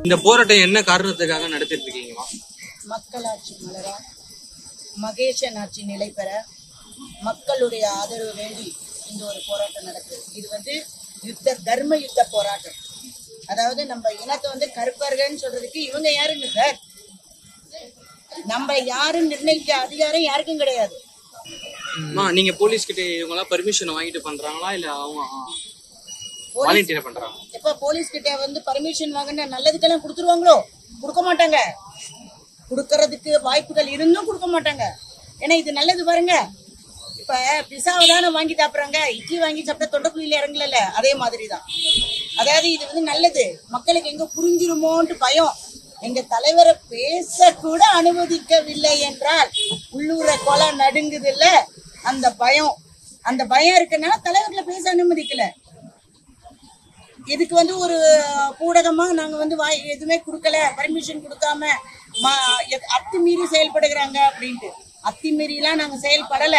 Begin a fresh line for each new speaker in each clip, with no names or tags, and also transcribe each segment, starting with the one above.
இந்த போராட்டம் என்ன காரணத்துக்காக நடத்திட்டு இருக்கீங்களா?
மக்களாட்சி மலர, மகேசன் ஆட்சி நிலை பெற, மக்களுடைய ஆதரவு வேண்டி இந்த ஒரு போராட்டம் நடக்குது. இது தர்ம யுத்த போராட்டம். அதாவது நம்ம இனத்தை கருப்பர்கள்னு சொல்றதுக்கு இவங்க யாருங்க சார்? நம்ம யாரும் நிர்ணயிக்க அதிகாரம் யாருக்கும் கிடையாது.
நீங்க போலீஸ் கிட்ட இவங்க எல்லாம் பெர்மிஷன் வாங்கிட்டு பண்றாங்களா இல்ல அவங்க வாலண்டியரா பண்றாங்க?
எப்ப போலீஸ் கிட்ட பர்மிஷன் வாங்கினா நல்லதுக்கெல்லாம் கொடுத்துருவாங்களோ? கொடுக்க மாட்டாங்க. கொடுக்கறதுக்கு வாய்ப்புகள் இருந்தும் கொடுக்க மாட்டாங்க. ஏன்னா இது நல்லது பாருங்க. இப்ப பிசாவை தானே வாங்கி சாப்பிட்றாங்க. இட்லி வாங்கி சாப்பிட்டா தொண்டைக்குழியில இறங்கல. அதே மாதிரிதான். அதாவது இது நல்லது. மக்களுக்கு எங்க புரிஞ்சிருமோன்ட்டு பயம். எங்க தலைவரை பேச கூட அனுமதிக்கவில்லை என்றால் உள்ளூர கொலை நடுங்குது இல்ல, அந்த பயம் இருக்கனால தலைவர்களை பேச அனுமதிக்கல. இதுக்கு ஒரு ஊடகமா நாங்க எதுவுமே கொடுக்கல, பர்மிஷன் கொடுக்காம அத்துமீறி செயல்படுகிறாங்க அப்படின்ட்டு. அத்துமீறிலாம் நாங்க செயல்படல.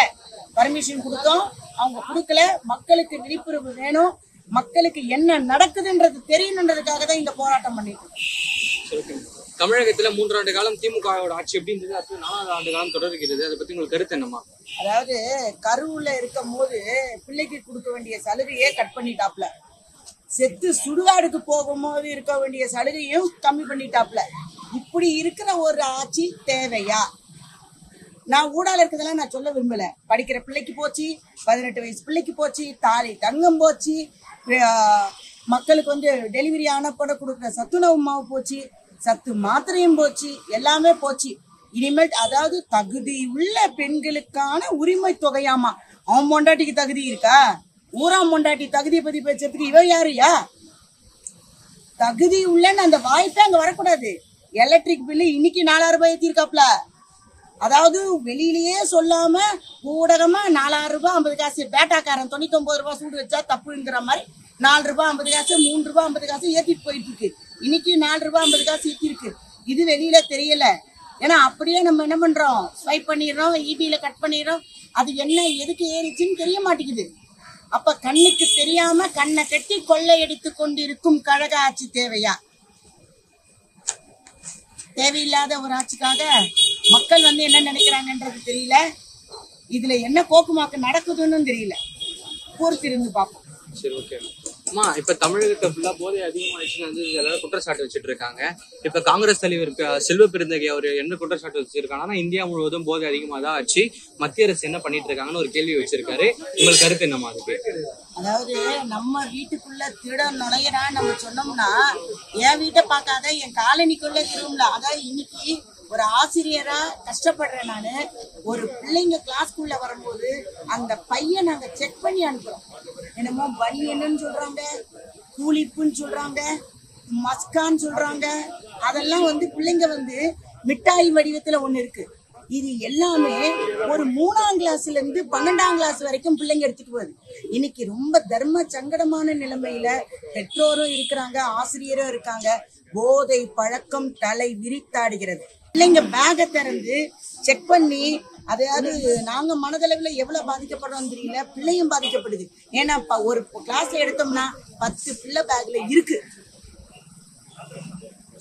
பர்மிஷன் கொடுத்தோம், அவங்க கொடுக்கல. மக்களுக்கு விழிப்புணர்வு வேணும், மக்களுக்கு என்ன நடக்குதுன்றது தெரியணுன்றதுக்காக தான் இந்த போராட்டம் பண்ணிட்டு இருக்கோம்.
தமிழகத்துல 3 ஆண்டு காலம் திமுகவோட ஆட்சி எப்படி இருந்தது, அது 4வது ஆண்டு காலம் தொடர்கிறது. அதை பத்தி உங்களுக்கு கருத்து என்னமா?
அதாவது கருவுல இருக்கும் போது பிள்ளைக்கு கொடுக்க வேண்டிய சலுகையே கட் பண்ணிட்டாப்ல. செத்து சுடுகாடுக்கு போகும்போது இருக்க வேண்டிய சலுகையும் கம்மி பண்ணிட்டாப்ல. இப்படி இருக்கிற ஒரு ஆட்சி தேவையா? நான் ஊடால இருக்கிறதெல்லாம் நான் சொல்ல விரும்பல. படிக்கிற பிள்ளைக்கு போச்சு, 18 வயசு பிள்ளைக்கு போச்சு, தாலி தங்கம் போச்சு, மக்களுக்கு டெலிவரி ஆனப்பட கொடுக்குற சத்துணவு மாவு போச்சு, சத்து மாத்திரையும் போச்சு, எல்லாமே போச்சு. இனிமேல் அதாவது தகுதி உள்ள பெண்களுக்கான உரிமை தொகையாமா. அவன் பொண்டாட்டிக்கு தகுதி இருக்கா? ஊராம் பொண்டாட்டி தகுதியை பத்தி பேசுறதுக்கு இவ யாருயா? தகுதி உள்ளன்னு அந்த வாய்ப்பே அங்க வரக்கூடாது. எலக்ட்ரிக் பில்லு இன்னைக்கு 4000 ரூபாய் ஏத்திருக்காப்ல. அதாவது வெளியிலேயே சொல்லாம ஊடகமா 4000 ரூபாய் 50 காசு. பேட்டாக்காரன் 99 ரூபாய் சூடு வச்சா தப்புங்கிற மாதிரி 4 ரூபாய் 50 காசு 3 ரூபாய் 50 காசு ஏத்திட்டு போயிட்டு இருக்கு. இன்னைக்கு 4 ரூபாய் 50 காசு ஏத்தி இருக்கு. இது வெளியில தெரியல. ஏன்னா அப்படியே நம்ம என்ன பண்றோம், ஸ்வைப் பண்ணிடுறோம், இபில கட் பண்ணிடுறோம். அது என்ன எதுக்கு ஏறிச்சுன்னு தெரிய மாட்டேங்குது. அப்ப கண்ணுக்கு தெரியாம கண்ணை கட்டி கொள்ளையடித்து கொண்டிருக்கும் கழக ஆட்சி தேவையா? தேவையில்லாத ஒரு ஆட்சிக்காக மக்கள் என்ன நினைக்கிறாங்கன்றது தெரியல. இதுல என்ன போக்குமாக்கு நடக்குதுன்னு தெரியல. பொறுத்திருந்து பார்ப்போம்.
சரி, ஓகே. இப்ப தமிழகத்தை ஃபுல்லா போதை அதிகமாயிடுச்சுன்னு எல்லாரும் குற்றச்சாட்டு வச்சுட்டு இருக்காங்க. இப்ப காங்கிரஸ் தலைவர் செல்வ பெருந்தகை அவர் என்ன குற்றச்சாட்டு வச்சிருக்காங்கன்னா, இந்தியா முழுவதும் போதை அதிகமா தான் ஆச்சு, மத்திய அரசு என்ன பண்ணிட்டு இருக்காங்கன்னு ஒரு கேள்வி வச்சிருக்காரு. உங்களுக்கு கருத்து என்னமா அதுக்கு?
அதாவது நம்ம வீட்டுக்குள்ள திருடன் நுழையறா நம்ம சொன்னோம்னா, என் வீட்டை பார்க்காத என் காலனிக்குள்ள திரும்பல. அதாவது இன்னைக்கு ஒரு ஆசிரியரா கஷ்டப்படுறேன் நானு. ஒரு பிள்ளைங்க கிளாஸ்க்குள்ள வரும்போது அந்த பையன் நாங்க செக் பண்ணி அனுப்புறோம். என்னமோ பனியன்னு சொல்றாங்க, கூலிப்புன்னு சொல்றாங்க, மஸ்கான்னு சொல்றாங்க. அதெல்லாம் பிள்ளைங்க மிட்டாய் வடிவத்துல ஒண்ணு இருக்கு. இது எல்லாமே ஒரு 3ஆம் கிளாஸ்ல இருந்து 12ஆம் கிளாஸ் வரைக்கும் பிள்ளைங்க எடுத்துட்டு போகுது. இன்னைக்கு ரொம்ப தர்ம சங்கடமான நிலைமையில பெற்றோரும் இருக்கிறாங்க, ஆசிரியரும் இருக்காங்க. போதை பழக்கம் தலை விரித்தாடுகிறது. பிள்ளைங்க பேகை திறந்து செக் பண்ணி, அதாவது நாங்க மனதளவில் எவ்வளவு பாதிக்கப்படுறோம் தெரியல, பிள்ளையும் பாதிக்கப்படுது. ஏன்னா ஒரு கிளாஸ்ல எடுத்தோம்னா 10 பிள்ளை பேக்ல இருக்கு.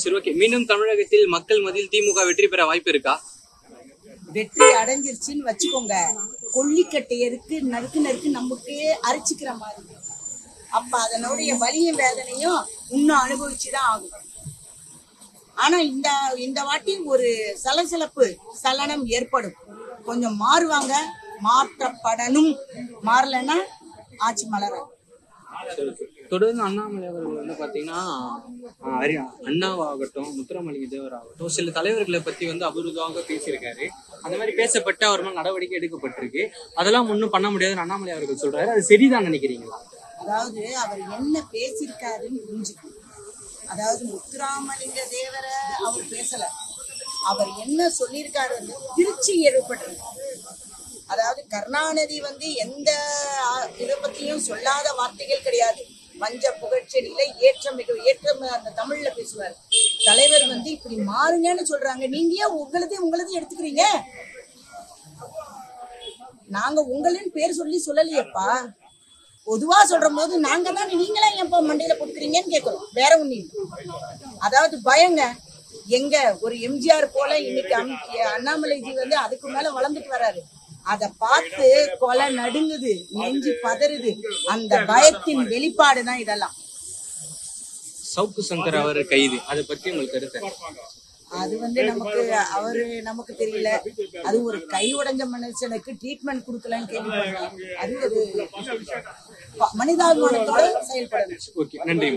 சரி, ஓகே. மீண்டும் தமிழகத்தில் மக்கள் மத்தியில் திமுக வெற்றி பெற வாய்ப்பு இருக்கா?
வெற்றி அடைஞ்சிருச்சுன்னு வச்சுக்கோங்க, கொல்லிக்கட்டையருக்கு நறுக்கு நமக்கே அரிச்சிக்கிற மாதிரி. அப்ப அதனுடைய வலியும் வேதனையும் இன்னும் அனுபவிச்சுதான் ஆகும். ஆனா இந்த வாட்டி ஒரு சலசலப்பு சலனம் ஏற்படும். கொஞ்சம் மாறுவாங்க, மாற்றப்படணும். மாறலன்னா ஆட்சி மலராது.
தொடர்ந்து அண்ணாமலை அவர்கள் பாத்தீங்கன்னா, அண்ணாவாகட்டும், முத்துராமலிங்க தேவர் ஆகட்டும், சில தலைவர்களை பத்தி அபூர்வமாக பேசியிருக்காரு. அந்த மாதிரி பேசப்பட்டு அவர் மேல் நடவடிக்கை எடுக்கப்பட்டிருக்கு. அதெல்லாம் ஒன்றும் பண்ண முடியாதுன்னு அண்ணாமலை அவர்கள் சொல்றாரு. அது சரிதான் நினைக்கிறீங்களா?
அதாவது அவர் என்ன பேசியிருக்காருன்னு புரிஞ்சுக்கணும். அதாவது முத்துராமலிங்க தேவரை அவர் பேசல. அவர் என்ன சொல்லியிருக்காரு திருச்சி ஏற்பட்டிருக்கு. அதாவது கருணாநிதி எந்த இதை பத்தியும் சொல்லாத வார்த்தைகள் கிடையாது. மஞ்ச புகழ்ச்செடியில ஏற்றம் அந்த தமிழ்ல பேசுவார். தலைவர் இப்படி மாறுங்கன்னு சொல்றாங்க. நீங்க ஏன் உங்களதையும் எடுத்துக்கிறீங்க? நாங்க உங்களின் பேர் சொல்லலையேப்பா. பொதுவா சொல்ற போது நாங்க தான் நீங்களா ஏன் மண்டையில கொடுக்குறீங்கன்னு கேட்கிறோம். வேற ஒண்ணு அதாவது பயங்க. எங்க ஒரு எம்ஜிஆர் போல இன்னைக்கு அண்ணாமலைஜி வந்து அதுக்கு மேல வளர்ந்துட்டு வராரு. அத பார்த்து கொலை நடுங்குது, நெஞ்சு பதறுது. அந்த பயத்தின் வெளிப்பாடுதான் இதெல்லாம்.
சவுக்கு சங்கர் அவர் கைது, அதை பத்தி உங்களுக்கு கருத்து?
அது வந்து நமக்கு தெரியல. அது ஒரு கை உடைஞ்ச மனுஷனுக்கு ட்ரீட்மெண்ட் கொடுக்கலன்னு கேள்விப்படுறேன். அது ஒரு மனிதாபிமானத்தோட செயல்படுது.
ஓகே, நன்றி.